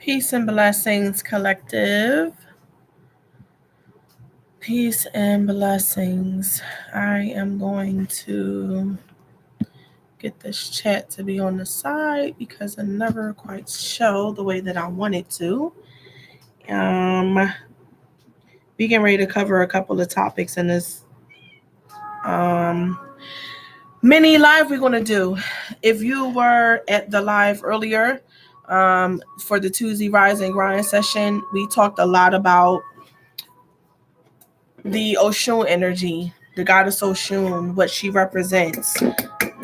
Peace and blessings, collective. Peace and blessings. I am going to get this chat to be on the side because I never quite show the way that I want it to. We getting ready to cover a couple of topics in this mini live we're going to do. If you were at the live earlier for the Tuesday Rise and Grind session, we talked a lot about the Oshun energy, the goddess Oshun, what she represents.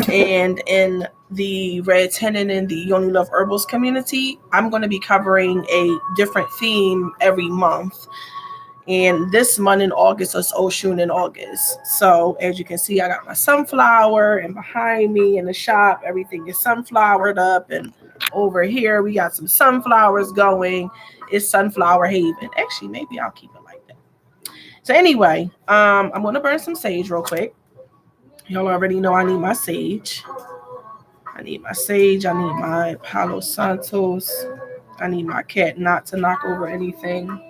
And in the Red Tenant and the Yoni Love Herbals community, I'm going to be covering a different theme every month. And this month in August is Oshun in August. So as you can see, I got my sunflower, and behind me in the shop, everything is sunflowered up. And over here, we got some sunflowers going. It's Sunflower Haven. Actually, maybe I'll keep it like that. So anyway, I'm going to burn some sage real quick. Y'all already know I need my sage. I need my Palo Santos. I need my cat not to knock over anything.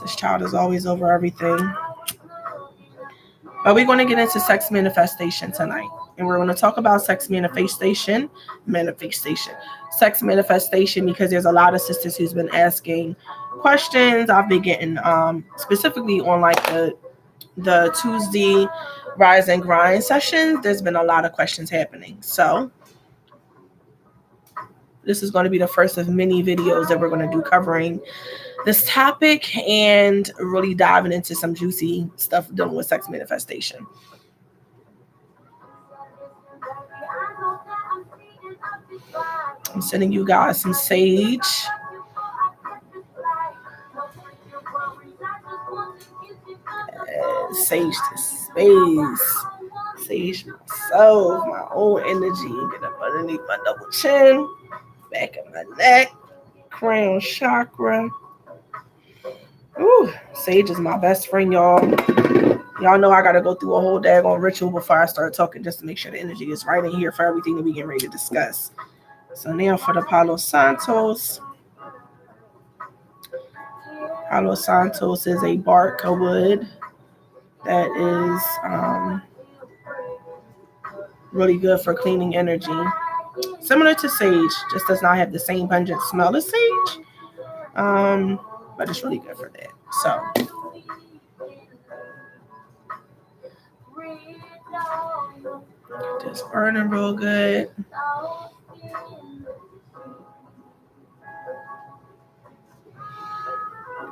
This child is always over everything. But we're going to get into sex manifestation tonight. And we're going to talk about sex manifestation, sex manifestation, because there's a lot of sisters who's been asking questions. I've been getting specifically on like the Tuesday Rise and Grind sessions. There's been a lot of questions happening. So this is going to be the first of many videos that we're going to do covering this topic and really diving into some juicy stuff dealing with sex manifestation. I'm sending you guys some sage. Sage to space. Sage myself, my own energy. Get up underneath my double chin, back of my neck, crown chakra. Ooh, sage is my best friend, y'all. Y'all know I got to go through a whole daggone ritual before I start talking just to make sure the energy is right in here for everything that we get ready to discuss. So now for the Palo Santos. Palo Santos is a bark, a wood that is really good for cleaning energy. Similar to sage, just does not have the same pungent smell as sage. But it's really good for that. So just burning real good.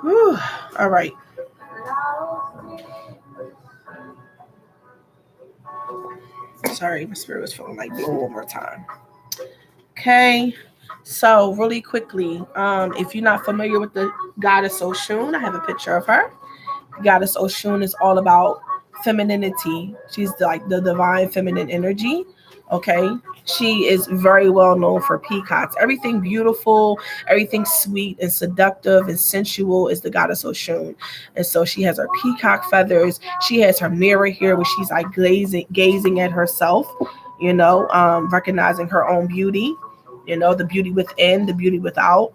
Whew. All right. Sorry, my spirit was feeling like blow one more time. Okay. So really quickly, if you're not familiar with the goddess Oshun, I have a picture of her. Goddess Oshun is all about femininity. She's like the divine feminine energy. Okay. She is very well known for peacocks. Everything beautiful, everything sweet and seductive and sensual is the goddess Oshun. And so she has her peacock feathers. She has her mirror here where she's like gazing at herself, recognizing her own beauty, the beauty within, the beauty without.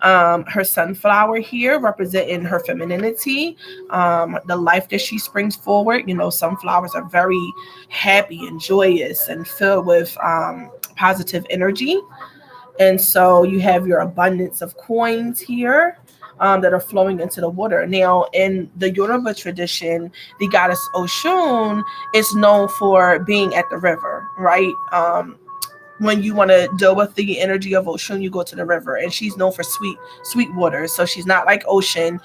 Her sunflower here representing her femininity, the life that she springs forward. Sunflowers are very happy and joyous and filled with positive energy. And so you have your abundance of coins here that are flowing into the water. Now, in the Yoruba tradition, the goddess Oshun is known for being at the river, right? When you want to deal with the energy of Oshun, you go to the river, and she's known for sweet water. So she's not like ocean.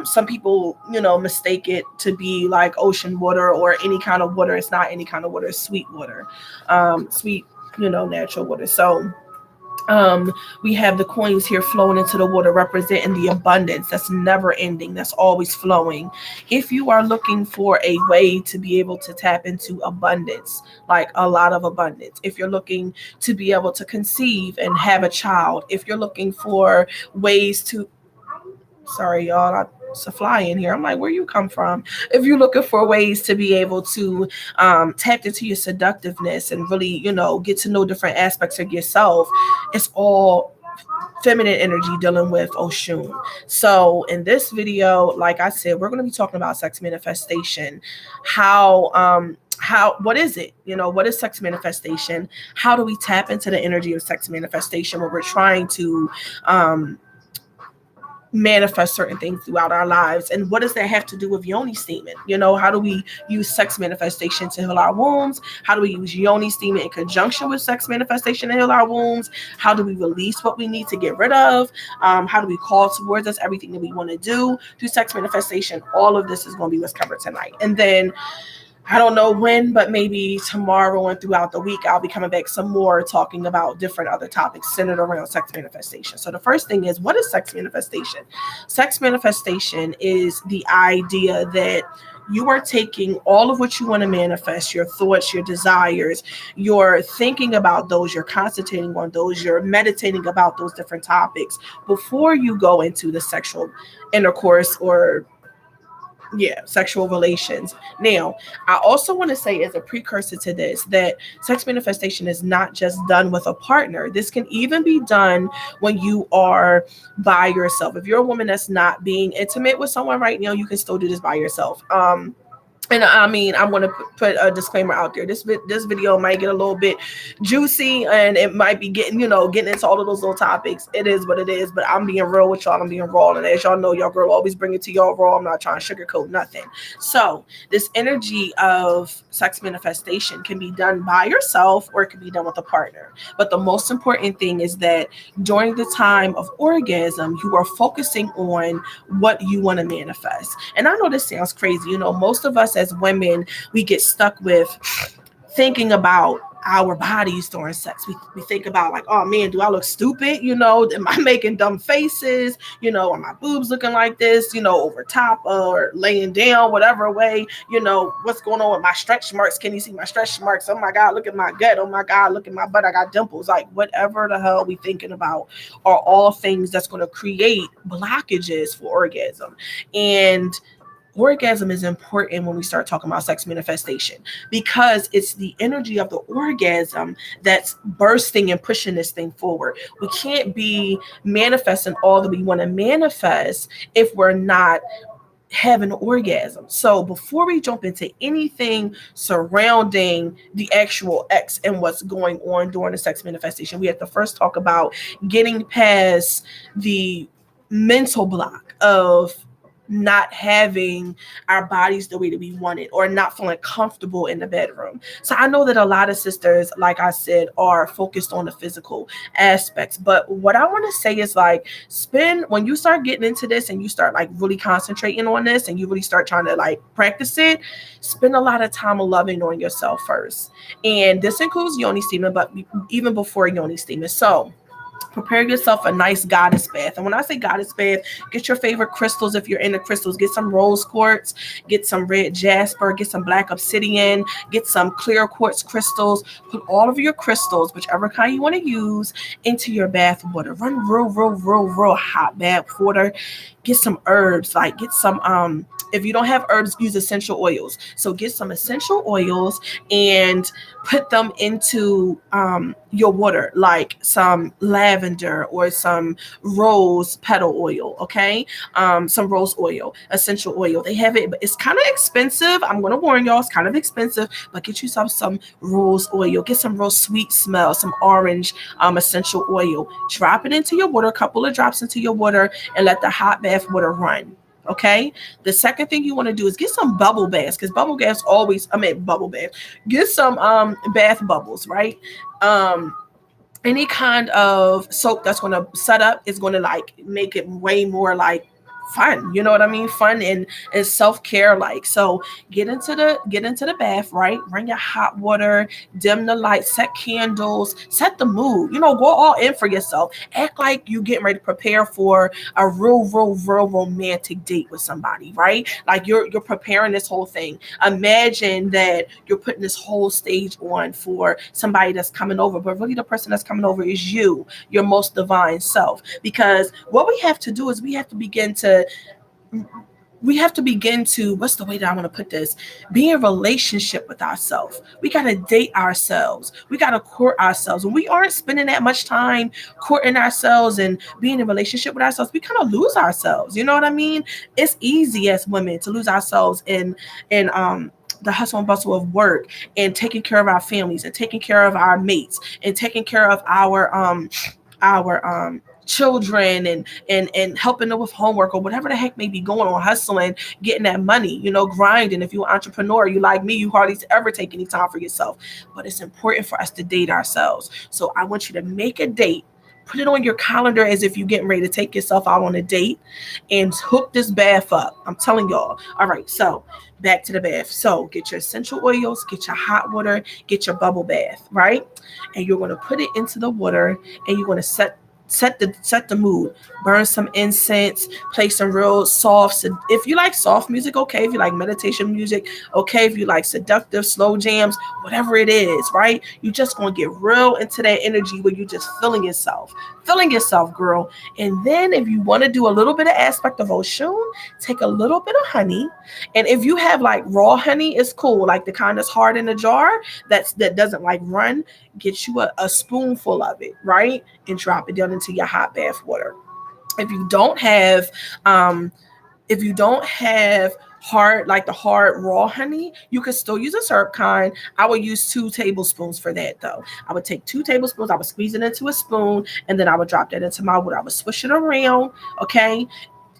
Some people, mistake it to be like ocean water or any kind of water. It's not any kind of water. It's sweet water, sweet, natural water. So we have the coins here flowing into the water representing the abundance that's never ending, that's always flowing. If you are looking for a way to be able to tap into abundance, like a lot of abundance, if you're looking to be able to conceive and have a child, if you're looking for ways to, sorry y'all, it's a fly in here. I'm like, where you come from? If you're looking for ways to be able to tap into your seductiveness and really, get to know different aspects of yourself, it's all feminine energy dealing with Oshun. So in this video, like I said, we're going to be talking about sex manifestation. How what is it? What is sex manifestation? How do we tap into the energy of sex manifestation when we're trying to um manifest certain things throughout our lives, and what does that have to do with Yoni steaming? How do we use sex manifestation to heal our wombs? How do we use Yoni steaming in conjunction with sex manifestation to heal our wombs? How do we release what we need to get rid of? How do we call towards us everything that we want to do through sex manifestation? All of this is going to be what's covered tonight. And then I don't know when, but maybe tomorrow and throughout the week, I'll be coming back some more talking about different other topics centered around sex manifestation. So the first thing is, what is sex manifestation? Sex manifestation is the idea that you are taking all of what you want to manifest, your thoughts, your desires, you're thinking about those, you're concentrating on those, you're meditating about those different topics before you go into the sexual intercourse or sexual relations. Now, I also want to say, as a precursor to this, that sex manifestation is not just done with a partner. This can even be done when you are by yourself. If you're a woman that's not being intimate with someone right now, you can still do this by yourself. And I mean, I'm going to put a disclaimer out there. This video might get a little bit juicy, and it might be getting into all of those little topics. It is what it is, but I'm being real with y'all. I'm being raw. And as y'all know, y'all girl always bring it to y'all raw. I'm not trying to sugarcoat nothing. So this energy of sex manifestation can be done by yourself, or it can be done with a partner. But the most important thing is that during the time of orgasm, you are focusing on what you want to manifest. And I know this sounds crazy. Most of us as women, we get stuck with thinking about our bodies during sex. We think about, like, oh man, do I look stupid? Am I making dumb faces? Are my boobs looking like this? Over top or laying down, whatever way. What's going on with my stretch marks? Can you see my stretch marks? Oh my God, look at my gut. Oh my God, look at my butt. I got dimples. Like, whatever the hell we thinking about are all things that's going to create blockages for orgasm. And orgasm is important when we start talking about sex manifestation, because it's the energy of the orgasm that's bursting and pushing this thing forward. We can't be manifesting all that we want to manifest if we're not having an orgasm. So before we jump into anything surrounding the actual X and what's going on during the sex manifestation, we have to first talk about getting past the mental block of not having our bodies the way that we want it, or not feeling comfortable in the bedroom. So I know that a lot of sisters, like I said, are focused on the physical aspects. But what I want to say is, like, when you start getting into this and you start like really concentrating on this and you really start trying to like practice it, spend a lot of time loving on yourself first. And this includes Yoni steaming, but even before Yoni steaming. So prepare yourself a nice goddess bath. And when I say goddess bath, get your favorite crystals. If you're into crystals, get some rose quartz, get some red jasper, get some black obsidian, get some clear quartz crystals. Put all of your crystals, whichever kind you want to use, into your bath water. Run real hot bath water. Get some herbs, like get some if you don't have herbs, use essential oils. So get some essential oils and put them into your water, like some lavender or some rose petal oil, okay? Some rose oil, essential oil. They have it, but it's kind of expensive. I'm going to warn y'all, it's kind of expensive, but get yourself some rose oil. Get some real sweet smell, some orange essential oil. Drop it into your water, a couple of drops into your water, and let the hot bath water run. Okay. The second thing you want to do is get some bubble baths, because bubble baths bubble bath. Get some bath bubbles, right? Any kind of soap that's going to set up is going to like make it way more like fun. You know what I mean? Fun and self-care like. So get into the bath, right? Bring your hot water, dim the lights, set candles, set the mood. Go all in for yourself. Act like you getting ready to prepare for a real romantic date with somebody, right? Like you're preparing this whole thing. Imagine that you're putting this whole stage on for somebody that's coming over, but really the person that's coming over is you, your most divine self. Because what we have to do is we have to begin to we have to begin to, what's the way that I want to put this, be in relationship with ourselves. We got to date ourselves. We got to court ourselves. When we aren't spending that much time courting ourselves and being in relationship with ourselves, we kind of lose ourselves. You know what I mean? It's easy as women to lose ourselves in the hustle and bustle of work, and taking care of our families, and taking care of our mates, and taking care of our children, and helping them with homework or whatever the heck may be going on, hustling, getting that money, grinding. If you're an entrepreneur, you like me, you hardly ever take any time for yourself. But it's important for us to date ourselves. So I want you to make a date. Put it on your calendar as if you're getting ready to take yourself out on a date, and hook this bath up. I'm telling y'all. All right, so back to the bath. So get your essential oils, get your hot water, get your bubble bath, right? And you're going to put it into the water, and you're going to set the mood. Burn some incense, play some real soft, if you like soft music, okay. If you like meditation music, okay. If you like seductive slow jams, whatever it is, right? You just gonna get real into that energy where you just feeling yourself, girl. And then if you want to do a little bit of aspect of Oshun, take a little bit of honey. And if you have like raw honey, it's cool, like the kind that's hard in a jar, that doesn't like run. Get you a spoonful of it, right? And drop it down into your hot bath water. If you don't have um if you don't have hard, like the hard raw honey, you could still use a syrup kind. I would use 2 tablespoons for that though. I would take 2 tablespoons, I would squeeze it into a spoon, and then I would drop that into my water. I would swish it around, okay?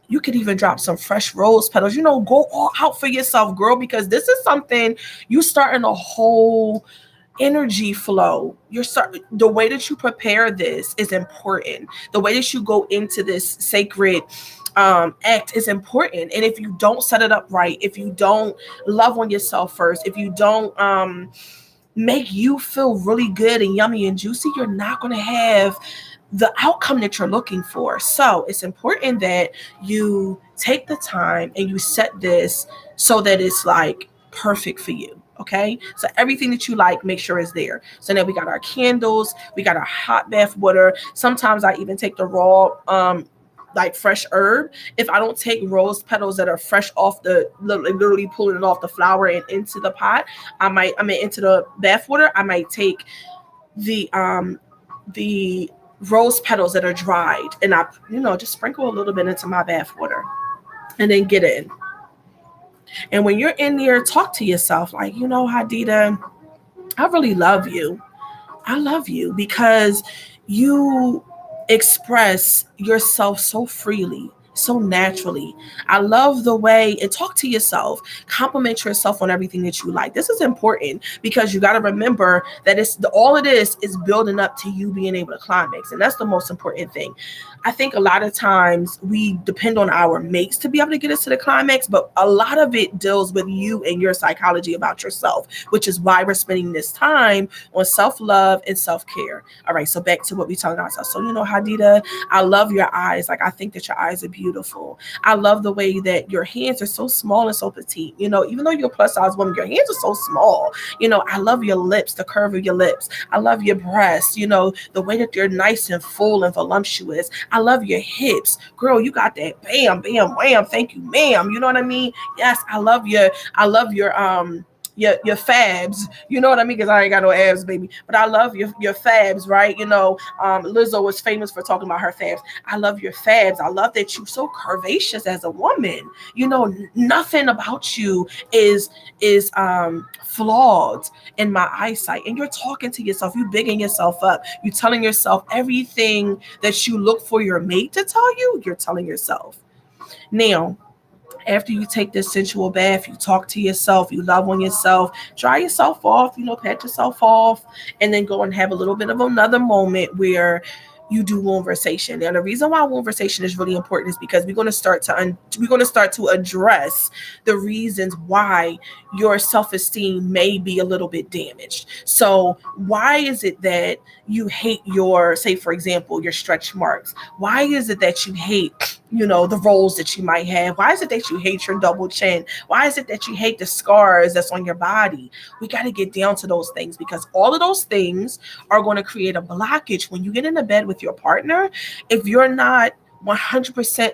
You could even drop some fresh rose petals. Go all out for yourself, girl, because this is something you starting a whole energy flow. The way that you prepare this is important. The way that you go into this sacred act is important. And if you don't set it up right, if you don't love on yourself first, if you don't make you feel really good and yummy and juicy, you're not going to have the outcome that you're looking for. So it's important that you take the time and you set this so that it's like perfect for you. Okay, so everything that you like, make sure is there. So now we got our candles, we got our hot bath water. Sometimes I even take the raw like fresh herb. If I don't take rose petals that are fresh off literally pulling it off the flower and into the pot, into the bath water, I might take the rose petals that are dried, and I just sprinkle a little bit into my bath water, and then get in. And when you're in there, talk to yourself like, Hadida, I really love you. I love you because you express yourself so freely, so naturally. I love the way, and talk to yourself, compliment yourself on everything that you like. This is important because you got to remember that all of this is building up to you being able to climax. And that's the most important thing. I think a lot of times we depend on our mates to be able to get us to the climax, but a lot of it deals with you and your psychology about yourself, which is why we're spending this time on self-love and self-care. All right, so back to what we talking about. So, Hadida, I love your eyes. Like, I think that your eyes are beautiful. I love the way that your hands are so small and so petite. Even though you're a plus size woman, your hands are so small. I love your lips, the curve of your lips. I love your breasts, the way that they're nice and full and voluptuous. I love your hips. Girl, you got that bam, bam, wham. Thank you, ma'am. You know what I mean? Yes, I love your fabs, you know what I mean? Because I ain't got no abs, baby. But I love your fabs, right? Lizzo was famous for talking about her fabs. I love your fabs. I love that you're so curvaceous as a woman. Nothing about you is flawed in my eyesight. And you're talking to yourself. You bigging yourself up. You telling yourself everything that you look for your mate to tell you. You're telling yourself. Now, after you take this sensual bath, you talk to yourself, you love on yourself, dry yourself off, pat yourself off, and then go and have a little bit of another moment where you do conversation. Now, the reason why conversation is really important is because we're going to start to address the reasons why your self-esteem may be a little bit damaged. So why is it that you hate say, for example, your stretch marks? Why is it that you hate the roles that you might have? Why is it that you hate your double chin? Why is it that you hate the scars that's on your body? We got to get down to those things, because all of those things are going to create a blockage when you get into bed with your partner. If you're not 100%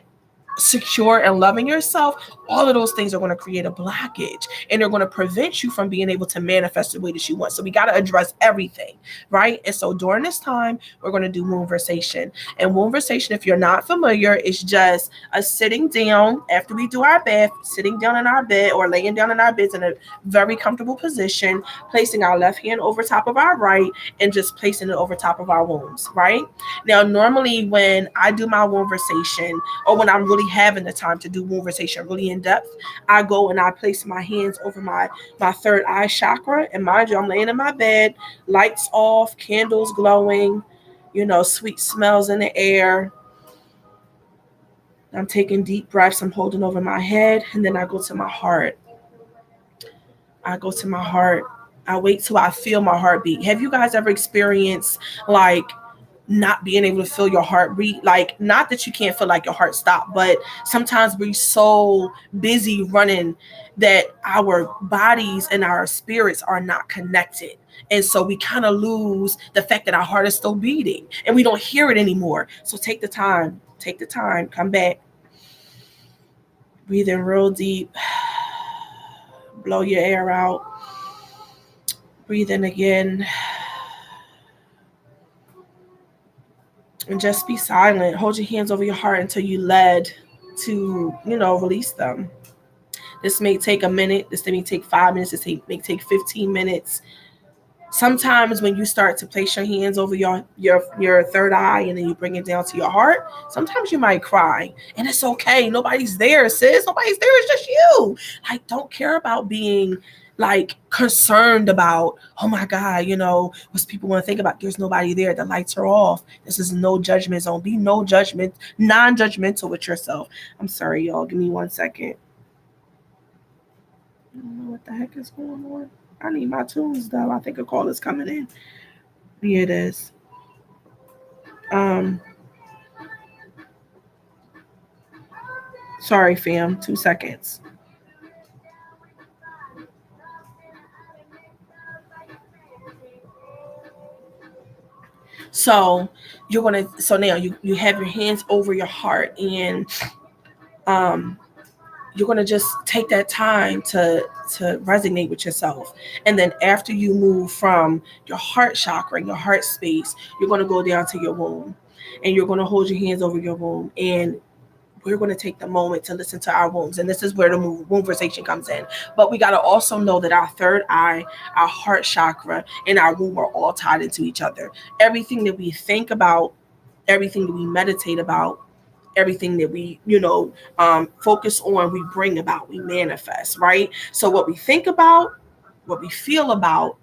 secure and loving yourself, all of those things are going to create a blockage, and they're going to prevent you from being able to manifest the way that you want. So we got to address everything, right? And so during this time, we're going to do moonversation. And moonversation, if you're not familiar, is just a sitting down after we do our bath, sitting down in our bed or laying down in our beds in a very comfortable position, placing our left hand over top of our right and just placing it over top of our wombs, right? Now, normally when I do my moonversation, or when I'm really having the time to do moonversation really in depth, I go and I place my hands over my third eye chakra. And mind you, I'm laying in my bed, lights off, candles glowing, sweet smells in the air. I'm taking deep breaths. I'm holding over my head, and then I go to my heart. I go to my heart. I wait till I feel my heartbeat. Have you guys ever experienced like not being able to feel your heartbeat? Like, not that you can't feel like your heart stopped, but sometimes we're so busy running that our bodies and our spirits are not connected. And so we kind of lose the fact that our heart is still beating and we don't hear it anymore. So take the time, come back, breathe in real deep, blow your air out, breathe in again, and just be silent. Hold your hands over your heart until you led to, release them. This may take a minute. This may take 5 minutes. This may take 15 minutes. Sometimes when you start to place your hands over your third eye and then you bring it down to your heart, sometimes you might cry. And it's okay. Nobody's there, sis. Nobody's there. It's just you. Like, don't care about being like concerned about, oh my God, what people want to think about. There's nobody there. The lights are off. This is no judgment zone. Be non-judgmental with yourself. I'm sorry, y'all. Give me 1 second. I don't know what the heck is going on. I need my tunes though. I think a call is coming in. Yeah, it is. Sorry, fam. 2 seconds. So now you have your hands over your heart, and you're going to just take that time to resonate with yourself. And then after you move from your heart chakra, your heart space, you're going to go down to your womb, and you're going to hold your hands over your womb, and we're going to take the moment to listen to our wombs. And this is where the moonversation comes in. But we got to also know that our third eye, our heart chakra, and our womb are all tied into each other. Everything that we think about, everything that we meditate about, everything that we focus on, we bring about, we manifest, right? So what we think about, what we feel about,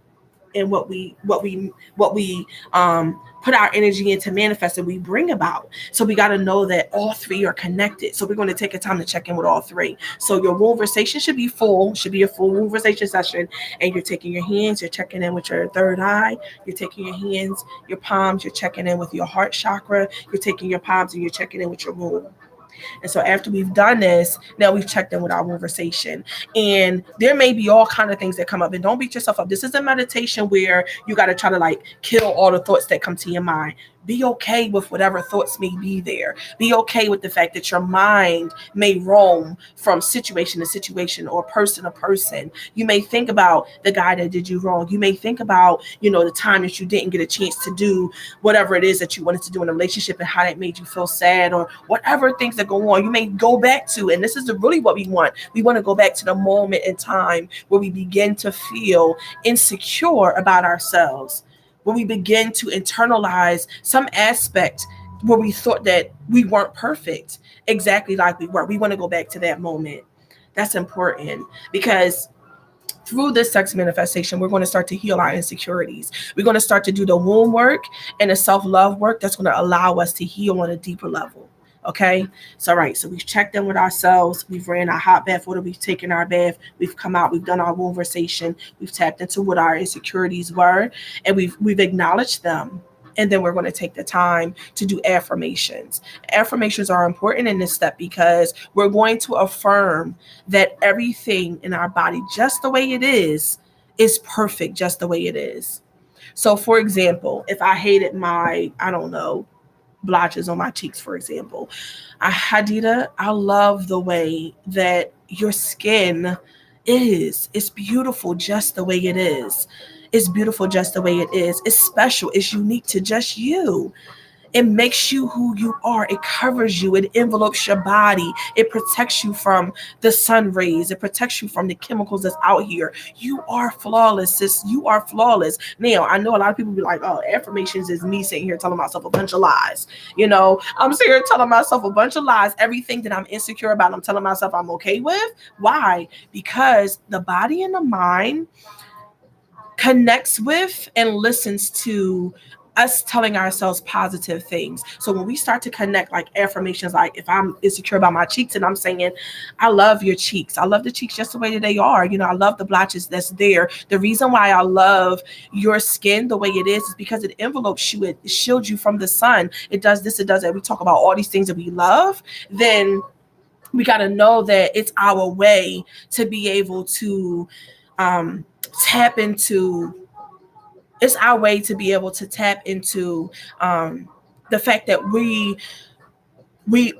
and what we put our energy into manifesting, we bring about. So we got to know that all three are connected. So we're going to take a time to check in with all three. So your moonversation should be a full moonversation session, and you're taking your hands, you're checking in with your third eye, you're taking your hands, your palms, you're checking in with your heart chakra, you're taking your palms and you're checking in with your womb. And so after we've done this, now we've checked in with our moonversation. And there may be all kind of things that come up. And don't beat yourself up. This is a meditation where you got to try to like kill all the thoughts that come to your mind. Be okay with whatever thoughts may be there. Be okay with the fact that your mind may roam from situation to situation or person to person. You may think about the guy that did you wrong. You may think about, the time that you didn't get a chance to do whatever it is that you wanted to do in a relationship and how that made you feel sad, or whatever things that go on. You may go back to, and this is really what we want. We want to go back to the moment in time where we begin to feel insecure about ourselves, where we begin to internalize some aspect where we thought that we weren't perfect exactly like we were. We want to go back to that moment. That's important, because through this sex manifestation, we're going to start to heal our insecurities. We're going to start to do the womb work and the self-love work that's going to allow us to heal on a deeper level. Okay. So, right. So we've checked in with ourselves. We've ran our hot bath water. We've taken our bath. We've come out. We've done our conversation. We've tapped into what our insecurities were, and we've acknowledged them. And then we're going to take the time to do affirmations. Affirmations are important in this step because we're going to affirm that everything in our body, just the way it is perfect, just the way it is. So, for example, if I hated my, blotches on my cheeks, for example, Hadida, I love the way that your skin is. It's beautiful just the way it is. It's beautiful just the way it is. It's special. It's unique to just you. It makes you who you are. It covers you. It envelopes your body. It protects you from the sun rays. It protects you from the chemicals that's out here. You are flawless, sis. You are flawless. Now, I know a lot of people be like, oh, affirmations is me sitting here telling myself a bunch of lies. I'm sitting here telling myself a bunch of lies. Everything that I'm insecure about, I'm telling myself I'm okay with. Why? Because the body and the mind connects with and listens to us telling ourselves positive things. So when we start to connect like affirmations, like if I'm insecure about my cheeks and I'm saying, I love your cheeks. I love the cheeks just the way that they are. I love the blotches that's there. The reason why I love your skin the way it is because it envelopes you. It shields you from the sun. It does this, it does that. We talk about all these things that we love. Then we got to know that it's our way to be able to tap into it's our way to be able to tap into the fact that we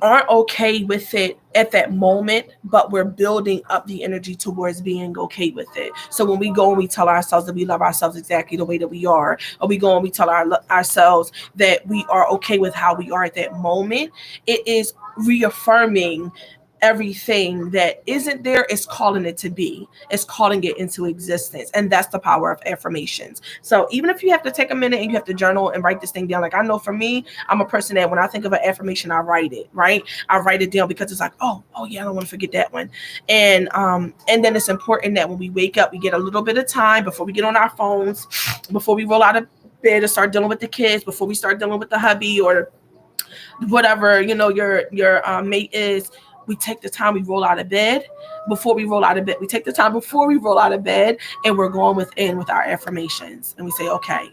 aren't okay with it at that moment, but we're building up the energy towards being okay with it. So when we go and we tell ourselves that we love ourselves exactly the way that we are, or we go and we tell ourselves that we are okay with how we are at that moment, it is reaffirming everything that isn't there. Is calling it to be. It's calling it into existence. And that's the power of affirmations. So even if you have to take a minute and you have to journal and write this thing down, like I know for me, I'm a person that when I think of an affirmation, I write it, right? I write it down because it's like, oh yeah, I don't want to forget that one. And then it's important that when we wake up, we get a little bit of time before we get on our phones, before we roll out of bed to start dealing with the kids, before we start dealing with the hubby or whatever, your mate is. We take the time, we roll out of bed. Before we roll out of bed, we take the time before we roll out of bed, and we're going within with our affirmations. And we say, okay,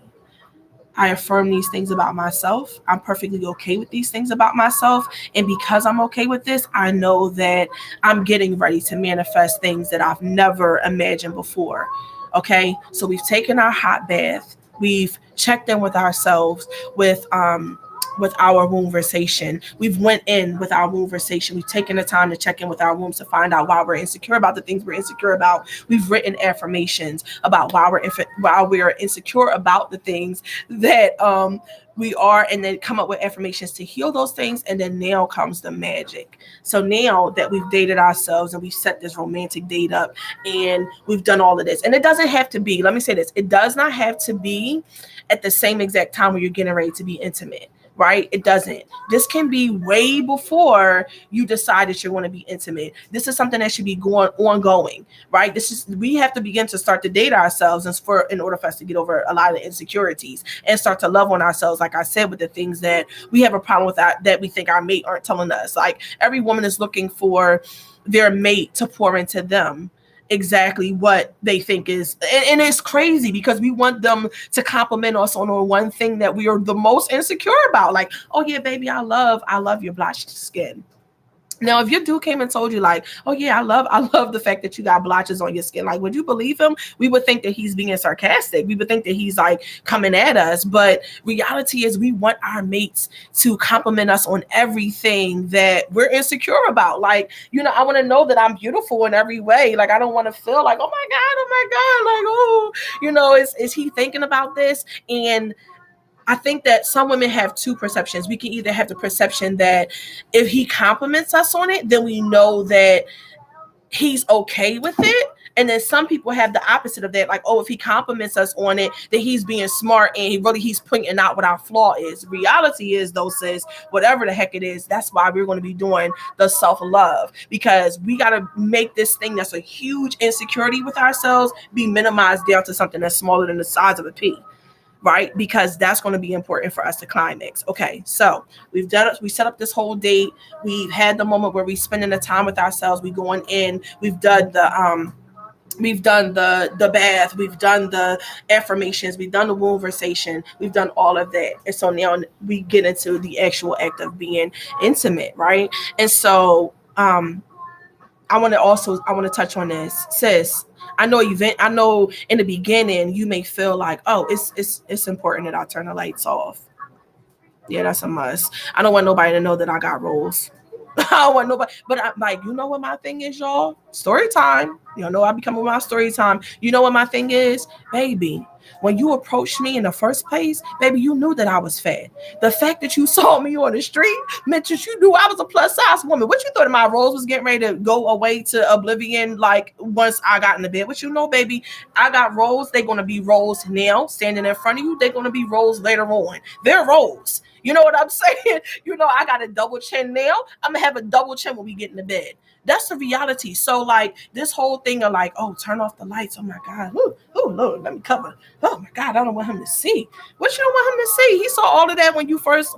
I affirm these things about myself. I'm perfectly okay with these things about myself. And because I'm okay with this, I know that I'm getting ready to manifest things that I've never imagined before. Okay. So we've taken our hot bath. We've checked in with ourselves with our wombversation. We've went in with our wombversation. We've taken the time to check in with our wombs to find out why we're insecure about the things we're insecure about. We've written affirmations about why we're insecure about the things that we are, and then come up with affirmations to heal those things. And then now comes the magic. So now that we've dated ourselves and we've set this romantic date up and we've done all of this, and it doesn't have to be, let me say this, it does not have to be at the same exact time where you're getting ready to be intimate. Right? It doesn't. This can be way before you decide that you want to be intimate. This is something that should be ongoing, right? We have to begin to start to date ourselves in order for us to get over a lot of insecurities and start to love on ourselves. Like I said, with the things that we have a problem with that we think our mate aren't telling us. Like every woman is looking for their mate to pour into them exactly what they think is, and it's crazy because we want them to compliment us on one thing that we are the most insecure about. Like, oh yeah, baby, I love your blotched skin. Now, if your dude came and told you like, oh yeah, I love the fact that you got blotches on your skin, like, would you believe him? We would think that he's being sarcastic. We would think that he's like coming at us. But reality is we want our mates to compliment us on everything that we're insecure about. Like, I want to know that I'm beautiful in every way. Like, I don't want to feel like, oh my God, like, oh, is he thinking about this? And I think that some women have two perceptions. We can either have the perception that if he compliments us on it, then we know that he's okay with it. And then some people have the opposite of that. Like, oh, if he compliments us on it, then he's being smart and he's pointing out what our flaw is. Reality is, though, sis, whatever the heck it is, that's why we're going to be doing the self-love, because we got to make this thing that's a huge insecurity with ourselves be minimized down to something that's smaller than the size of a pea. Right? Because that's going to be important for us to climax. Okay, so we set up this whole date. We've had the moment where we're spending the time with ourselves. We going in. We've done the bath. We've done the affirmations. We've done the wombversation. We've done all of that. And so now we get into the actual act of being intimate, right? And so I want to touch on this, sis. I know in the beginning you may feel like, oh, it's important that I turn the lights off. Yeah, that's a must. I don't want nobody to know that I got roles. I don't want nobody, but like, you know what my thing is, y'all? Story time. You know, I become with my story time. You know what my thing is, baby? When you approached me in the first place, baby, you knew that I was fat. The fact that you saw me on the street meant that you knew I was a plus size woman. What you thought my rose was getting ready to go away to oblivion? Like once I got in the bed, what you know, baby, I got roles. They're gonna be roles now, standing in front of you. They're gonna be roles later on. They're roles. You know what I'm saying? You know, I got a double chin now. I'm gonna have a double chin when we get in the bed. That's the reality. So like this whole thing of like, oh, turn off the lights. Oh my God. Oh Lord, let me cover. Oh my God, I don't want him to see. What you don't want him to see? He saw all of that when you first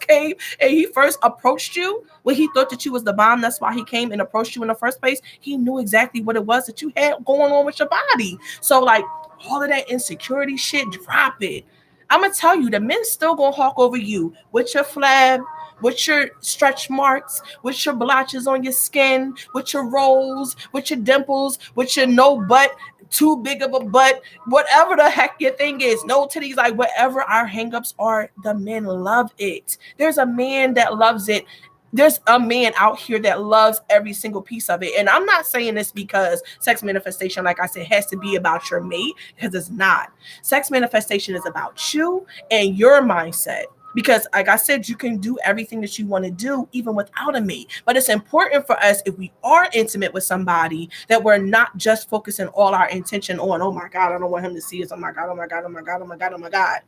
came and he first approached you. When he thought that you was the bomb, that's why he came and approached you in the first place. He knew exactly what it was that you had going on with your body. So like all of that insecurity shit, drop it. I'm gonna tell you, the men still gonna hawk over you with your flab, with your stretch marks, with your blotches on your skin, with your rolls, with your dimples, with your no butt, too big of a butt, whatever the heck your thing is, no titties, like whatever our hangups are, the men love it. There's a man that loves it. There's a man out here that loves every single piece of it. And I'm not saying this because sex manifestation, like I said, has to be about your mate, because it's not. Sex manifestation is about you and your mindset. Because, like I said, you can do everything that you want to do even without a mate. But it's important for us, if we are intimate with somebody, that we're not just focusing all our intention on, oh my God, I don't want him to see us. Oh my God, oh my God, oh my God, oh my God, oh my God.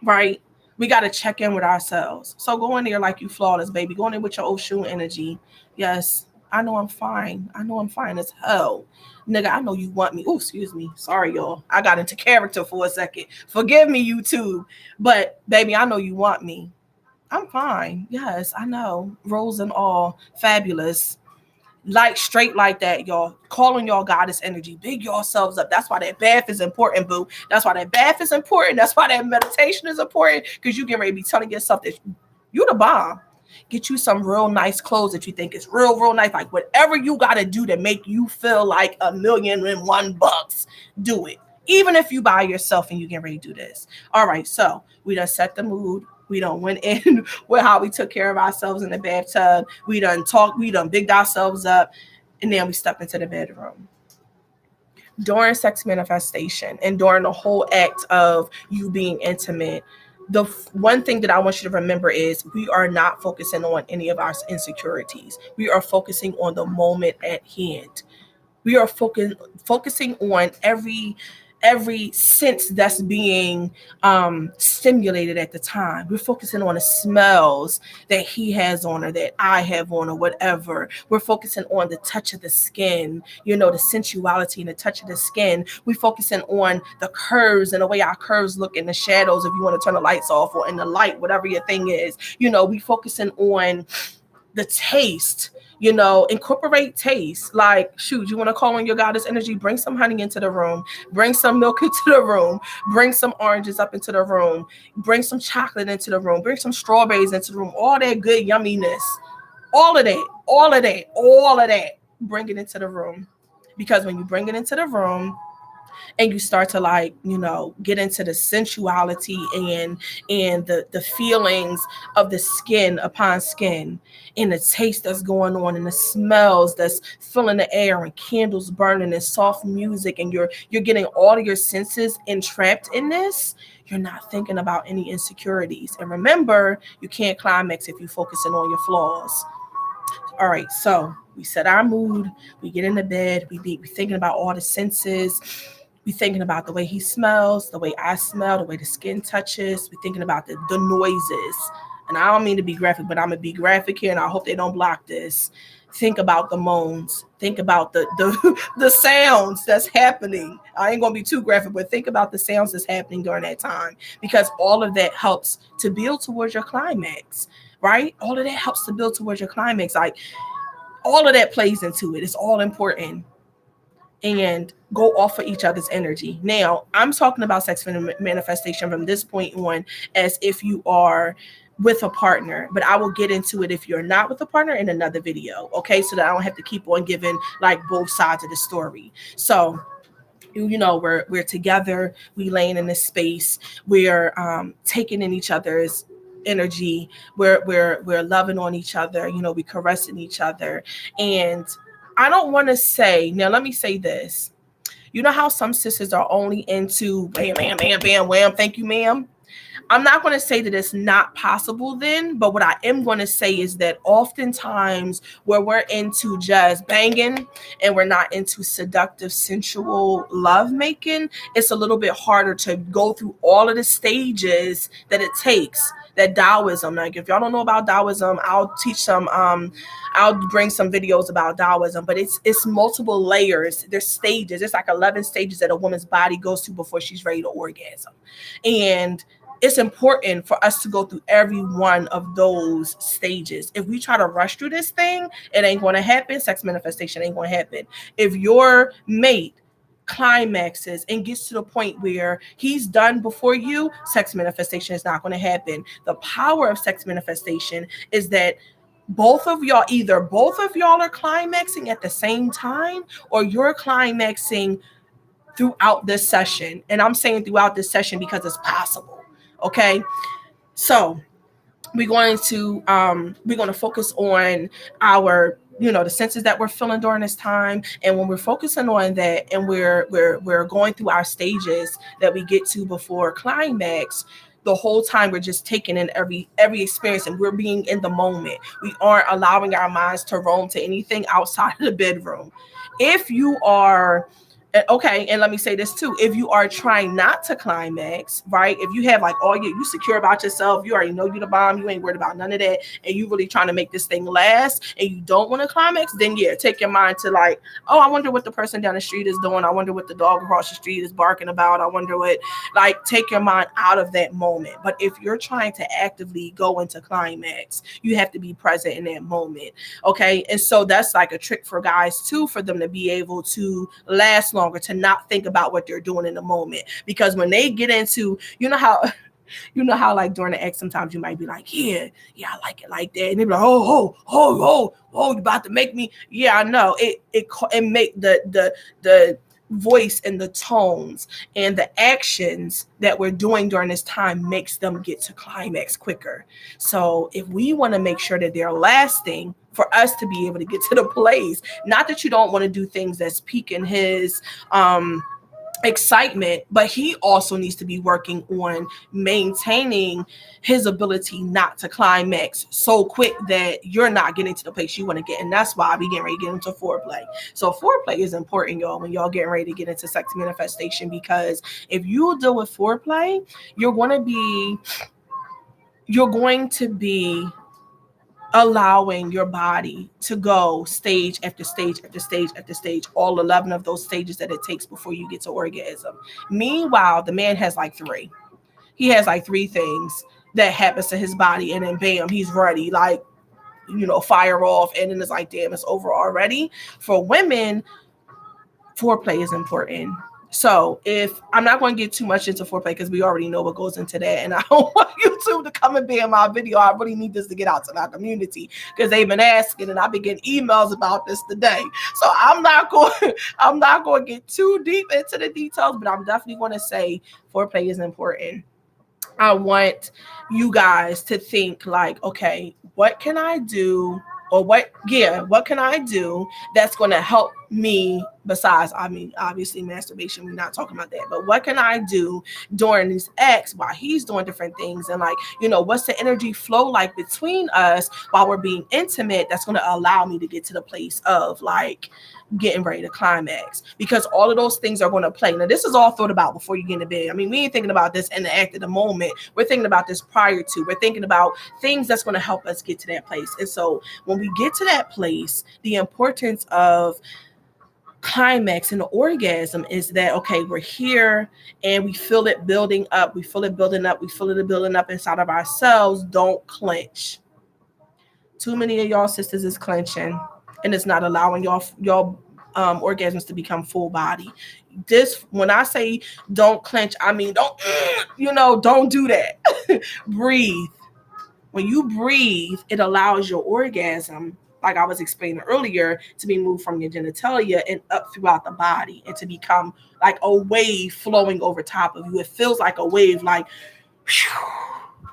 Right? We got to check in with ourselves. So go in there like you flawless, baby. Go in there with your Oshun energy. Yes, I know I'm fine. I know I'm fine as hell. Nigga, I know you want me. Oh, excuse me. Sorry, y'all. I got into character for a second. Forgive me, YouTube. But, baby, I know you want me. I'm fine. Yes, I know. Rose and all. Fabulous. Like straight like that, y'all. Calling y'all goddess energy. Big yourselves up. That's why that bath is important, boo. That's why that bath is important. That's why that meditation is important. Because you get ready to be telling yourself that you the bomb. Get you some real nice clothes that you think is real nice. Like whatever you gotta do to make you feel like $1,000,001. Do it. Even if you buy yourself and you get ready to do this. All right, so we done set the mood. We done went in with how we took care of ourselves in the bathtub. We done talked, we done bigged ourselves up, and then we stepped into the bedroom. During sex manifestation and during the whole act of you being intimate, the one thing that I want you to remember is we are not focusing on any of our insecurities. We are focusing on the moment at hand. We are focusing on every sense that's being stimulated at the time. We're focusing on the smells that he has on or that I have on or whatever. We're focusing on the touch of the skin, you know, the sensuality and the touch of the skin. We're focusing on the curves and the way our curves look in the shadows if you want to turn the lights off, or in the light, whatever your thing is. You know, we focusing on the taste. You know, incorporate taste. Like, shoot, you want to call on your goddess energy, bring some honey into the room, bring some milk into the room, bring some oranges up into the room, bring some chocolate into the room, bring some strawberries into the room, all that good yumminess, all of that, all of that, all of that, bring it into the room. Because when you bring it into the room, and you start to, like, you know, get into the sensuality and the feelings of the skin upon skin, and the taste that's going on, and the smells that's filling the air, and candles burning, and soft music, and you're getting all of your senses entrapped in this. You're not thinking about any insecurities. And remember, you can't climax if you're focusing on your flaws. All right, so we set our mood, we get into bed, we be thinking about all the senses. We thinking about the way he smells, the way I smell, the way the skin touches. We thinking about the noises. And I don't mean to be graphic, but I'm gonna be graphic here, and I hope they don't block this. Think about the moans. Think about the sounds that's happening. I ain't gonna be too graphic, but think about the sounds that's happening during that time, because all of that helps to build towards your climax, right? All of that helps to build towards your climax. Like all of that plays into it. It's all important. And go off of each other's energy. Now, I'm talking about sex manifestation from this point on as if you are with a partner, but I will get into it if you're not with a partner in another video, okay? So that I don't have to keep on giving like both sides of the story. So, you know, we're together, we laying in this space, we're taking in each other's energy, we're loving on each other, you know, we caressing each other, and I don't want to say, now let me say this. You know how some sisters are only into bam, bam, bam, bam, wham, thank you, ma'am. I'm not going to say that it's not possible then, but what I am going to say is that oftentimes where we're into just banging and we're not into seductive, sensual love making, it's a little bit harder to go through all of the stages that it takes. That Taoism, like if y'all don't know about Taoism, I'll teach some. I'll bring some videos about Taoism, but it's multiple layers. There's stages. It's like 11 stages that a woman's body goes through before she's ready to orgasm, and it's important for us to go through every one of those stages. If we try to rush through this thing, it ain't going to happen. Sex manifestation ain't going to happen. If your mate climaxes and gets to the point where he's done before you, sex manifestation is not going to happen. The power of sex manifestation is that either both of y'all are climaxing at the same time, or you're climaxing throughout this session. And I'm saying throughout this session because it's possible. Okay. So we're going to focus on our, the senses that we're feeling during this time. And when we're focusing on that and we're going through our stages that we get to before climax, the whole time we're just taking in every experience, and we're being in the moment. We aren't allowing our minds to roam to anything outside of the bedroom. If you are okay, and let me say this too. If you are trying not to climax, right? If you have like you secure about yourself, you already know you the bomb, you ain't worried about none of that, and you really trying to make this thing last, and you don't want to climax, then yeah, take your mind to like, oh, I wonder what the person down the street is doing. I wonder what the dog across the street is barking about. I wonder what, like, take your mind out of that moment. But if you're trying to actively go into climax, you have to be present in that moment. Okay. And so that's like a trick for guys too, for them to be able to last longer, to not think about what they're doing in the moment. Because when they get into, you know how like during the X, sometimes you might be like, yeah, I like it like that. And they be like, oh, you about to make me. Yeah, I know. It make the voice and the tones and the actions that we're doing during this time makes them get to climax quicker. So if we want to make sure that they're lasting, for us to be able to get to the place, not that you don't want to do things that's piquing his excitement, but he also needs to be working on maintaining his ability not to climax so quick that you're not getting to the place you want to get. And that's why we getting ready to get into foreplay. So foreplay is important, y'all, when y'all getting ready to get into sex manifestation, because if you deal with foreplay, you're going to be allowing your body to go stage after stage after stage after stage, all 11 of those stages that it takes before you get to orgasm. Meanwhile, the man has like three. He has like three things that happens to his body, and then bam, he's ready, like, fire off, and then it's like, damn, it's over already. For women, foreplay is important. So if I'm not going to get too much into foreplay, because we already know what goes into that, and I don't want YouTube to come and ban my video. I really need this to get out to my community, because they've been asking, and I've been getting emails about this today. So I'm not going to get too deep into the details, but I'm definitely going to say foreplay is important. I want you guys to think like, okay, what can I do? Or what can I do that's going to help me besides, obviously masturbation, we're not talking about that, but what can I do during these acts while he's doing different things? And like, what's the energy flow like between us while we're being intimate that's going to allow me to get to the place of like getting ready to climax? Because all of those things are going to play. Now, this is all thought about before you get into bed. We ain't thinking about this in the act of the moment. We're thinking about this prior to. We're thinking about things that's going to help us get to that place. And so when we get to that place, the importance of climax and the orgasm is that, okay, we're here and we feel it building up. We feel it building up. We feel it building up inside of ourselves. Don't clench. Too many of y'all sisters is clenching, and it's not allowing y'all orgasms to become full body. This, when I say don't clench, I mean don't do that. Breathe. When you breathe, it allows your orgasm, like I was explaining earlier, to be moved from your genitalia and up throughout the body, and to become like a wave flowing over top of you. It feels like a wave, like whew,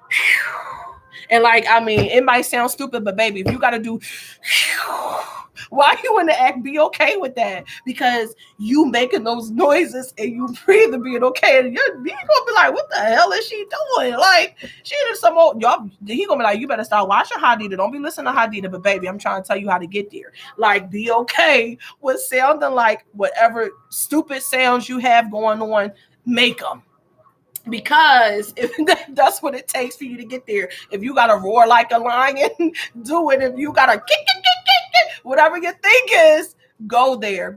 whew. And like, I mean, it might sound stupid, but baby, if you gotta do why you in the act, be okay with that. Because you making those noises and you breathing being okay. And you're gonna be like, what the hell is she doing? Like, she did some old y'all, he gonna be like, you better start watching Hadida. Don't be listening to Hadida, but baby, I'm trying to tell you how to get there. Like, be okay with sounding like whatever stupid sounds you have going on, make them, because if that's what it takes for you to get there. If you gotta roar like a lion, do it. If you gotta kick, whatever your thing is, go there.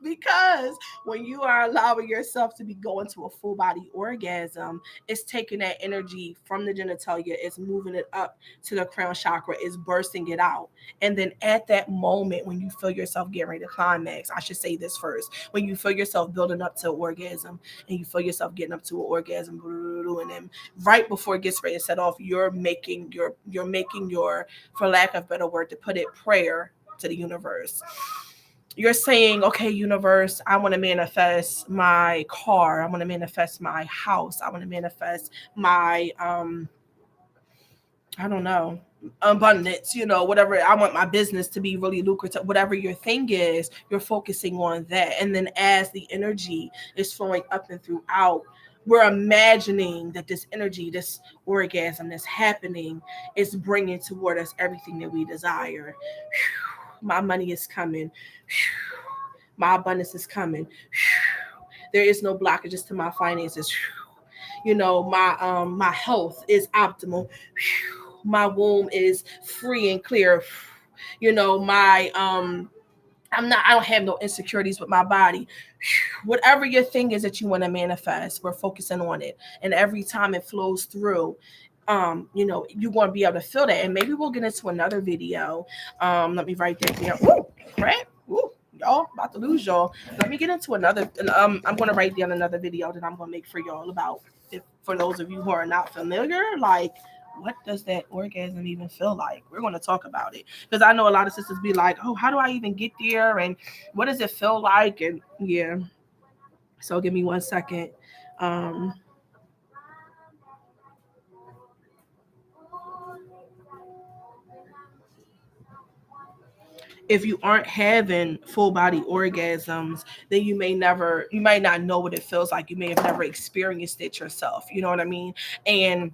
Because when you are allowing yourself to be going to a full body orgasm, it's taking that energy from the genitalia, it's moving it up to the crown chakra, it's bursting it out. And then at that moment, when you feel yourself getting ready to climax, I should say this first, when you feel yourself building up to orgasm and you feel yourself getting up to an orgasm, and then right before it gets ready to set off, you're making your, for lack of a better word to put it, prayer to the universe. You're saying, okay, universe, I want to manifest my car. I want to manifest my house. I want to manifest my, I don't know, abundance, whatever. I want my business to be really lucrative. Whatever your thing is, you're focusing on that. And then as the energy is flowing up and throughout, we're imagining that this energy, this orgasm that's happening, is bringing toward us everything that we desire. My money is coming. My abundance is coming. There is no blockages to my finances. My health is optimal. My womb is free and clear. My I don't have no insecurities with my body. Whatever your thing is that you want to manifest, we're focusing on it. And every time it flows through, you're going to be able to feel that. And maybe we'll get into another video. Let me write that down. Ooh, crap. Ooh, y'all about to lose y'all. Let me get into another. I'm going to write down another video that I'm going to make for y'all about, if for those of you who are not familiar, like, what does that orgasm even feel like? We're going to talk about it, because I know a lot of sisters be like, oh, how do I even get there? And what does it feel like? And yeah. So give me 1 second. Um, if you aren't having full body orgasms, then you might not know what it feels like. You may have never experienced it yourself. You know what I mean? And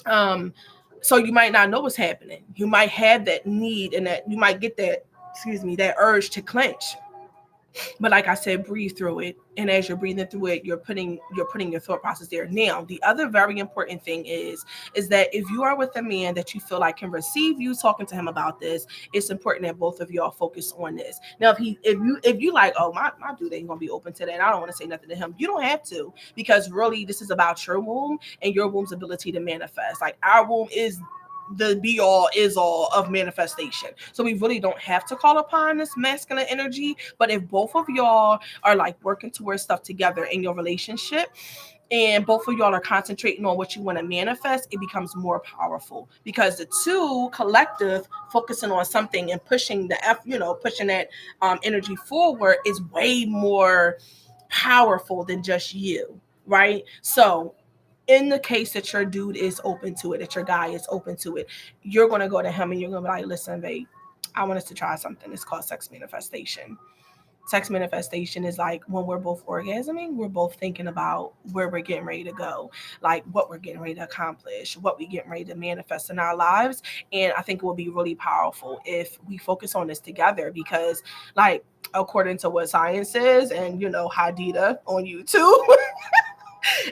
um, so you might not know what's happening. You might have that need, and that you might get that, excuse me, that urge to clench. But like I said, breathe through it. And as you're breathing through it, you're putting your thought process there. Now, the other very important thing is that if you are with a man that you feel like can receive you talking to him about this, it's important that both of y'all focus on this. Now, if you like, oh, my dude ain't gonna be open to that, I don't want to say nothing to him, you don't have to, because really this is about your womb and your womb's ability to manifest. Like, our womb is the be all is all of manifestation. So we really don't have to call upon this masculine energy. But if both of y'all are like working towards stuff together in your relationship, and both of y'all are concentrating on what you want to manifest, it becomes more powerful, because the two collective focusing on something and pushing pushing that energy forward is way more powerful than just you, right? So in the case that your dude is open to it, that your guy is open to it, you're going to go to him and you're going to be like, listen, babe, I want us to try something. It's called sex manifestation. Sex manifestation is like when we're both orgasming, we're both thinking about where we're getting ready to go, like what we're getting ready to accomplish, what we getting ready to manifest in our lives. And I think it will be really powerful if we focus on this together, because, like, according to what science says, and Hadida on YouTube,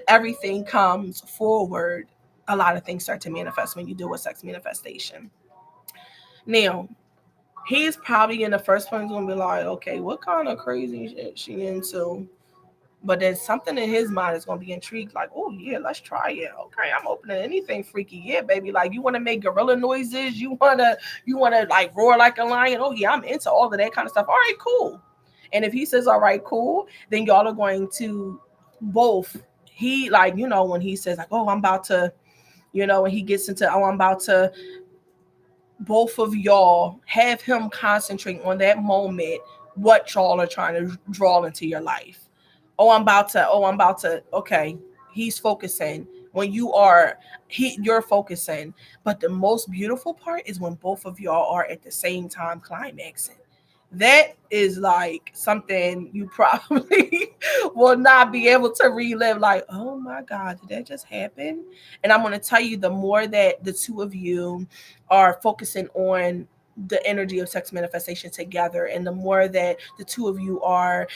everything comes forward. A lot of things start to manifest when you do a sex manifestation. Now, he's probably in the first place gonna be like, okay, what kind of crazy shit she into? But then something in his mind is gonna be intrigued, like, oh yeah, let's try it. Okay, I'm open to anything freaky. Yeah, baby. Like, you wanna make gorilla noises, you wanna like roar like a lion. Oh yeah, I'm into all of that kind of stuff. All right, cool. And if he says, all right, cool, then y'all are going to both, he, like, when he says like, oh, I'm about to, when he gets into, oh, I'm about to, both of y'all have him concentrate on that moment, what y'all are trying to draw into your life. Oh, I'm about to, okay, he's focusing. when you're focusing. But the most beautiful part is when both of y'all are at the same time climaxing. That is like something you probably will not be able to relive. Like, oh my God, did that just happen? And I'm going to tell you, the more that the two of you are focusing on the energy of sex manifestation together, and the more that the two of you are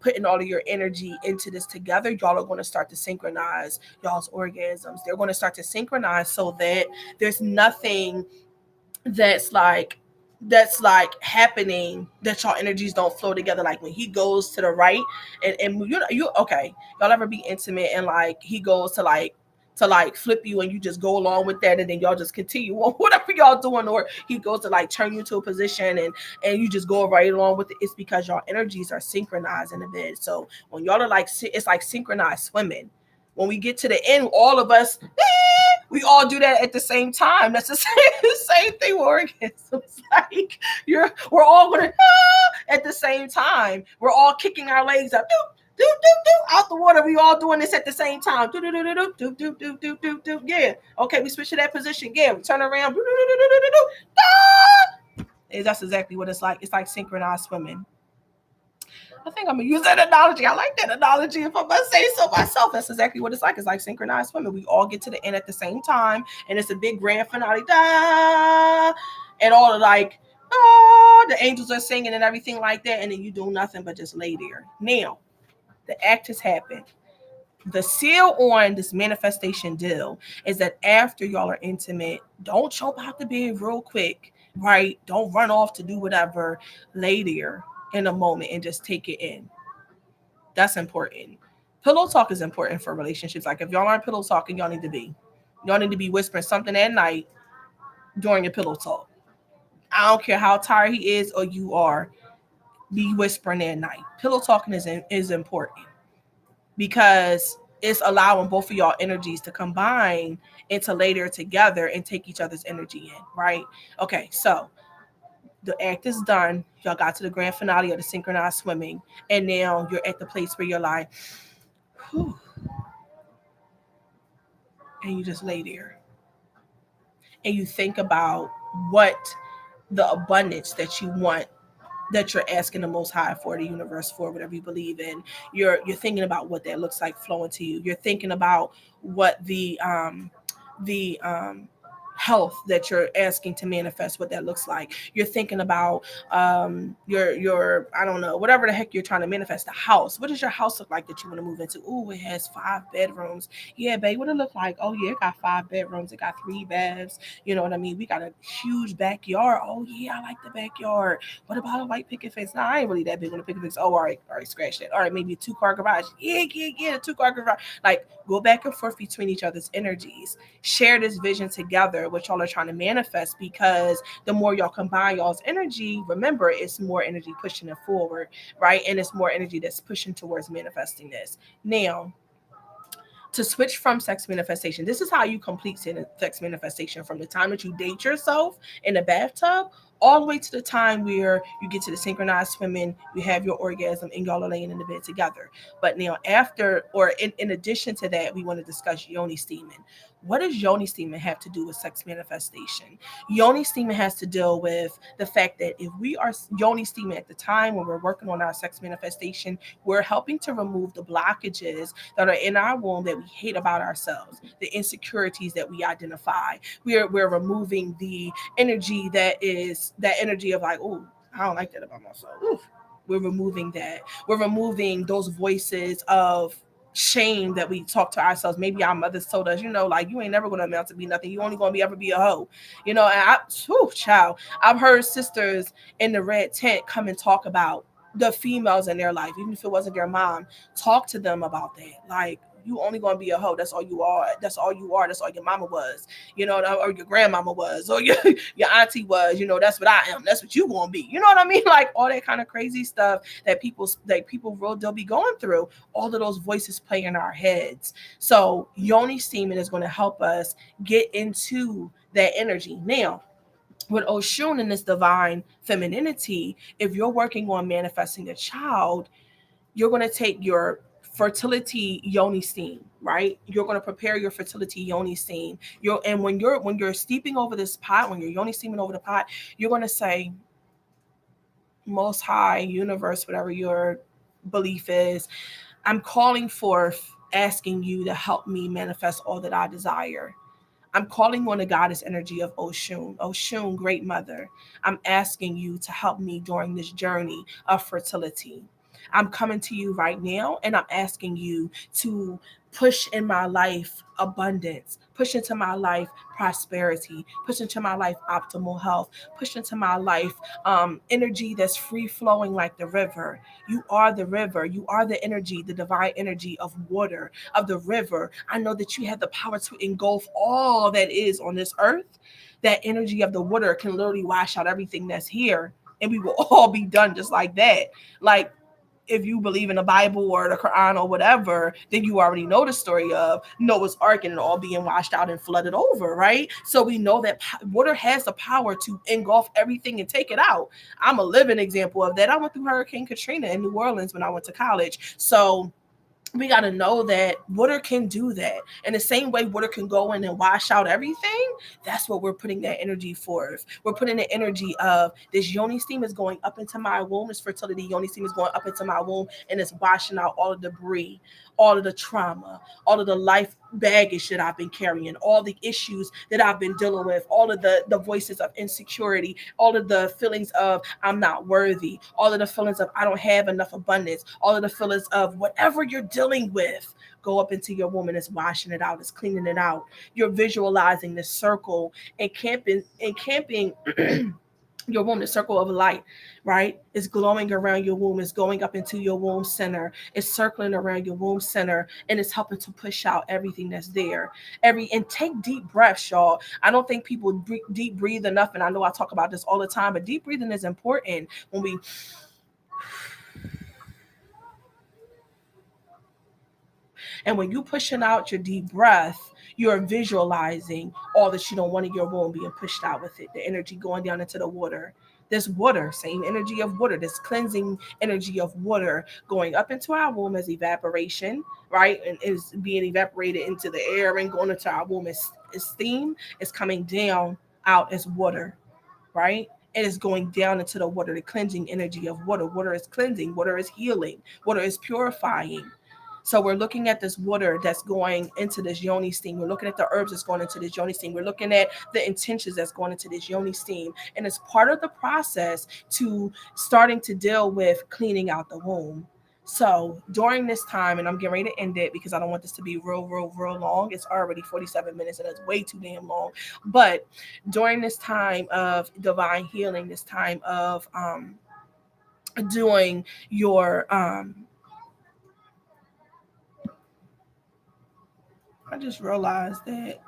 putting all of your energy into this together, y'all are going to start to synchronize y'all's orgasms. They're going to start to synchronize so that there's nothing that's like happening that y'all energies don't flow together. Like when he goes to the right, and you okay, y'all ever be intimate and like he goes to like flip you and you just go along with that, and then y'all just continue on whatever y'all doing, or he goes to like turn you into a position and you just go right along with it. It's because y'all energies are synchronized in the bed. So when y'all are like, it's like synchronized swimming. When we get to the end, all of us, we all do that at the same time. That's the same thing with orgasms. Like we're all gonna at the same time. We're all kicking our legs up, do out the water. We all doing this at the same time. Do. Yeah. Okay, we switch to that position. Yeah, we turn around. That's exactly what it's like. It's like synchronized swimming. I think I'm gonna use that analogy. I like that analogy. If I must say so myself, that's exactly what it's like. It's like synchronized swimming. We all get to the end at the same time, and it's a big grand finale. Da! And all of like, the angels are singing and everything like that, and then you do nothing but just lay there. Now, the act has happened. The seal on this manifestation deal is that after y'all are intimate, don't jump out the bed real quick, right? Don't run off to do whatever. Lay there in a moment and just take it in. That's important. Pillow talk is important for relationships. Like if y'all aren't pillow talking, y'all need to be whispering something at night during your pillow talk. I don't care how tired he is or you are, be whispering at night. Pillow talking is important because it's allowing both of y'all energies to combine into later together and take each other's energy in, right? Okay, so the act is done. Y'all got to the grand finale of the synchronized swimming, and now you're at the place where you're like, whew, and you just lay there and you think about what the abundance that you want, that you're asking the Most High for, the universe for, whatever you believe in. You're thinking about what that looks like flowing to you. You're thinking about what the health that you're asking to manifest, what that looks like. You're thinking about your I don't know, whatever the heck you're trying to manifest. The house, what does your house look like that you want to move into? Oh, it has 5 bedrooms. Yeah, babe, what it look like? Oh yeah, it got 5 bedrooms, it got 3 baths. You know what I mean? We got a huge backyard. Oh yeah, I like the backyard. What about a white picket fence? Nah, I ain't really that big on a picket fence. Oh, all right, scratch that. All right, maybe a 2-car garage. Yeah, a 2-car garage. Like, go back and forth between each other's energies. Share this vision together, what y'all are trying to manifest, because the more y'all combine y'all's energy, remember, it's more energy pushing it forward, right? And it's more energy that's pushing towards manifesting this. Now, to switch from sex manifestation, this is how you complete sex manifestation, from the time that you date yourself in the bathtub all the way to the time where you get to the synchronized swimming, you have your orgasm, and y'all are laying in the bed together. But now, after, or in addition to that, we want to discuss Yoni steaming. What does Yoni steaming have to do with sex manifestation? Yoni steaming has to deal with the fact that if we are Yoni steaming at the time when we're working on our sex manifestation, we're helping to remove the blockages that are in our womb that we hate about ourselves, the insecurities that we identify. We're removing the energy that is that energy of like, oh, I don't like that about myself. Oof. We're removing that. We're removing those voices of shame that we talk to ourselves. Maybe our mothers told us, like, you ain't never gonna amount to be nothing. You only gonna ever be a hoe. And child, I've heard sisters in the red tent come and talk about the females in their life, even if it wasn't their mom. Talk to them about that. Like, you only gonna be a hoe. That's all you are. That's all you are. That's all your mama was, or your grandmama was, or your auntie was. That's what I am. That's what you gonna be. You know what I mean? Like, all that kind of crazy stuff that people they'll be going through. All of those voices play in our heads. So Yoni steaming is going to help us get into that energy. Now, with Oshun and this divine femininity, if you're working on manifesting a child, you're going to take your fertility yoni steam, right? You're going to prepare your fertility yoni steam. When you're steeping over this pot, when you're yoni steaming over the pot, you're going to say, Most High, universe, whatever your belief is, I'm calling forth, asking you to help me manifest all that I desire. I'm calling on the goddess energy of Oshun. Oshun, great mother. I'm asking you to help me during this journey of fertility. I'm coming to you right now and I'm asking you to push in my life abundance, push into my life prosperity, push into my life optimal health, push into my life energy that's free flowing like the river. You are the river. You are the energy, the divine energy of water, of the river. I know that you have the power to engulf all that is on this earth. That energy of the water can literally wash out everything that's here, and we will all be done just like that. Like, if you believe in the Bible or the Quran or whatever, then you already know the story of Noah's Ark and it all being washed out and flooded over, right? So we know that water has the power to engulf everything and take it out. I'm a living example of that. I went through Hurricane Katrina in New Orleans when I went to college. So we got to know that water can do that. In the same way water can go in and wash out everything, that's what we're putting that energy forth. We're putting the energy of this yoni steam is going up into my womb. This fertility yoni steam is going up into my womb and it's washing out all of the debris, all of the trauma, all of the life baggage that I've been carrying, all the issues that I've been dealing with, all of the voices of insecurity, all of the feelings of I'm not worthy, all of the feelings of I don't have enough abundance, all of the feelings of whatever you're dealing with. Go up into your womb and it's washing it out, it's cleaning it out. You're visualizing this circle and camping your womb, the circle of light, right? It's glowing around your womb, it's going up into your womb center, it's circling around your womb center, and it's helping to push out everything that's there. And take deep breaths, y'all. I don't think people deep breathe enough, and I know I talk about this all the time, but deep breathing is important. When we And when you pushing out your deep breath, you're visualizing all that you don't want in your womb being pushed out with it. The energy going down into the water. This water, same energy of water, this cleansing energy of water going up into our womb as evaporation, right? And is being evaporated into the air and going into our womb as steam, is coming down out as water, right? It is going down into the water, the cleansing energy of water. Water is cleansing, water is healing, water is purifying. So we're looking at this water that's going into this yoni steam. We're looking at the herbs that's going into this yoni steam. We're looking at the intentions that's going into this yoni steam. And it's part of the process to starting to deal with cleaning out the womb. So during this time, and I'm getting ready to end it because I don't want this to be real long. It's already 47 minutes and it's way too damn long. But during this time of divine healing, this time of doing your I just realized that.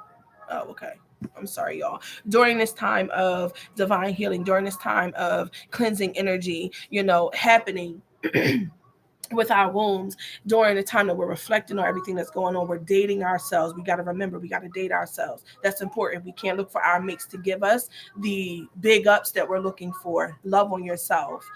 Oh, okay. I'm sorry, y'all. During this time of divine healing, during this time of cleansing energy, happening with our wombs, during the time that we're reflecting on everything that's going on, we're dating ourselves. We got to remember, we got to date ourselves. That's important. We can't look for our mates to give us the big ups that we're looking for. Love on yourself.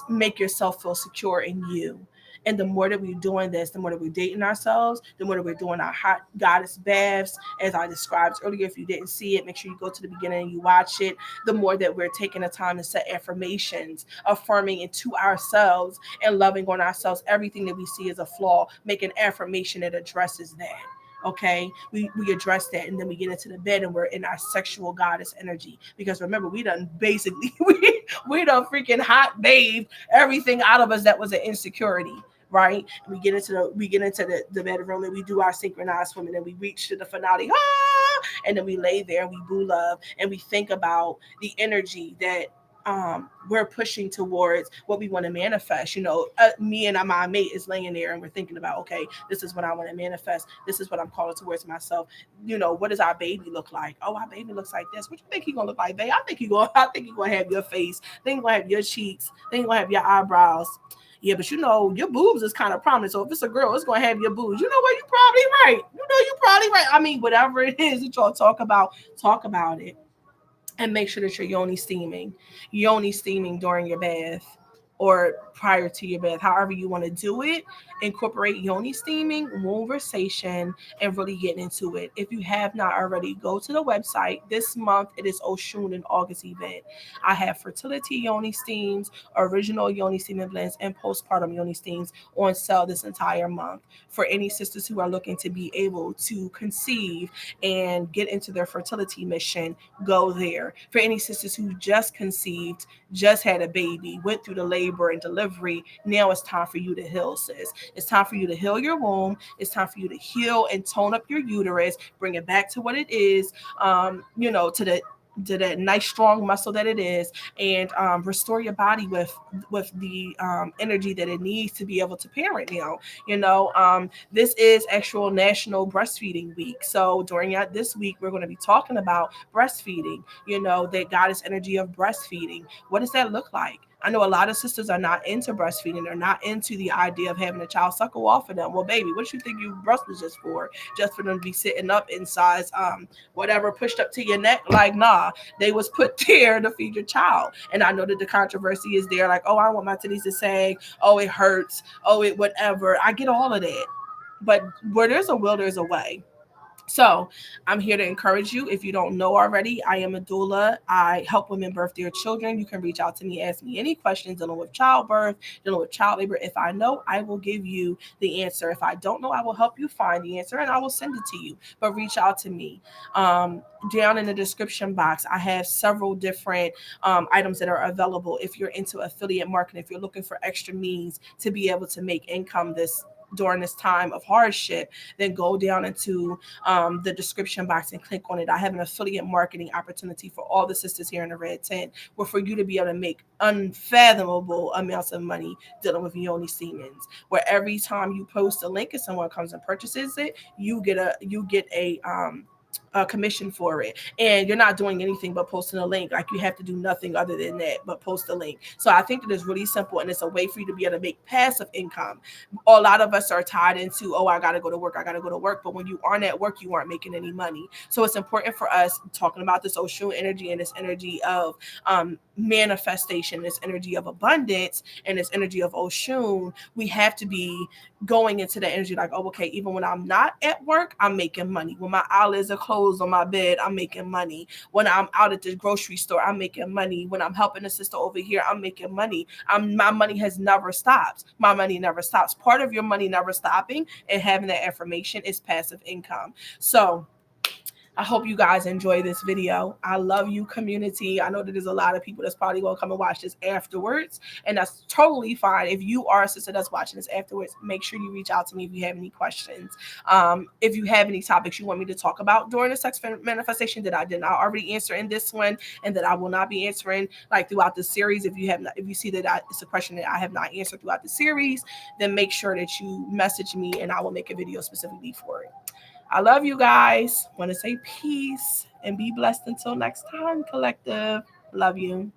Make yourself feel secure in you. And the more that we're doing this, the more that we're dating ourselves, the more that we're doing our hot goddess baths, as I described earlier. If you didn't see it, make sure you go to the beginning and you watch it. The more that we're taking the time to set affirmations, affirming into ourselves and loving on ourselves, everything that we see as a flaw, make an affirmation that addresses that. Okay, we address that, and then we get into the bed and we're in our sexual goddess energy, because remember, we done basically we done freaking hot bathed everything out of us that was an insecurity, right? We get into the bedroom and we do our synchronized swimming and we reach to the finale, and then we lay there and we boo love and we think about the energy that we're pushing towards what we want to manifest. Me and my mate is laying there and we're thinking about, okay, this is what I want to manifest. This is what I'm calling towards myself. What does our baby look like? Oh, our baby looks like this. What you think he gonna look like, babe? I think he gonna have your face. I think he gonna have your cheeks. I think he gonna have your eyebrows. Yeah, but your boobs is kind of prominent. So if it's a girl, it's gonna have your boobs. You know what? You're probably right. You're probably right. I mean, whatever it is that y'all talk about it. And make sure that you're yoni steaming during your bath. or prior to your bath, however you want to do it. Incorporate yoni steaming, conversation, and really get into it. If you have not already, go to the website. This month it is Oshun and August event. I have fertility yoni steams, original yoni steaming blends, and postpartum yoni steams on sale this entire month for any sisters who are looking to be able to conceive and get into their fertility mission. Go there. For any sisters who just conceived, just had a baby, went through the labor and delivery, now it's time for you to heal, sis. It's time for you to heal your womb. It's time for you to heal and tone up your uterus, bring it back to what it is, to that nice strong muscle that it is, and restore your body with the energy that it needs to be able to parent now. This is actual National Breastfeeding Week. So during this week, we're going to be talking about breastfeeding, that goddess energy of breastfeeding. What does that look like? I know a lot of sisters are not into breastfeeding. They're not into the idea of having a child suckle off of them. Well, baby, what you think your breast was just for? Just for them to be sitting up in size, whatever, pushed up to your neck? Like, nah, they was put there to feed your child. And I know that the controversy is there, like, oh, I don't want my titties to say, oh, it hurts, oh, it whatever. I get all of that. But where there's a will, there's a way. So I'm here to encourage you. If you don't know already, I am a doula. I help women birth their children. You can reach out to me, ask me any questions dealing with childbirth, dealing with child labor. If I know, I will give you the answer. If I don't know, I will help you find the answer and I will send it to you. But reach out to me. Um, Down in the description box, I have several different items that are available if you're into affiliate marketing, if you're looking for extra means to be able to make income this during this time of hardship, then go down into the description box and click on it. I have an affiliate marketing opportunity for all the sisters here in the red tent, where for you to be able to make unfathomable amounts of money dealing with Yoni Siemens. Where every time you post a link and someone comes and purchases it, you get a commission for it, and you're not doing anything but posting a link. Like, you have to do nothing other than that but post a link. So I think that it's really simple, and it's a way for you to be able to make passive income. A lot of us are tied into, oh, I gotta go to work, I gotta go to work. But when you aren't at work, you aren't making any money. So it's important for us, talking about this Oshun energy and this energy of manifestation, this energy of abundance, and this energy of Oshun. We have to be going into the energy like, oh, okay, even when I'm not at work, I'm making money. When my eyelids are closed on my bed, I'm making money. When I'm out at the grocery store, I'm making money. When I'm helping a sister over here, I'm making money. My money has never stopped. My money never stops. Part of your money never stopping and having that information is passive income. So I hope you guys enjoy this video. I love you, community. I know that there's a lot of people that's probably going to come and watch this afterwards, and that's totally fine. If you are a sister that's watching this afterwards, make sure you reach out to me if you have any questions. If you have any topics you want me to talk about during the sex manifestation that I did not already answer in this one, and that I will not be answering like throughout the series, if you see that it's a question that I have not answered throughout the series, then make sure that you message me and I will make a video specifically for it. I love you guys. Want to say peace and be blessed until next time, collective. Love you.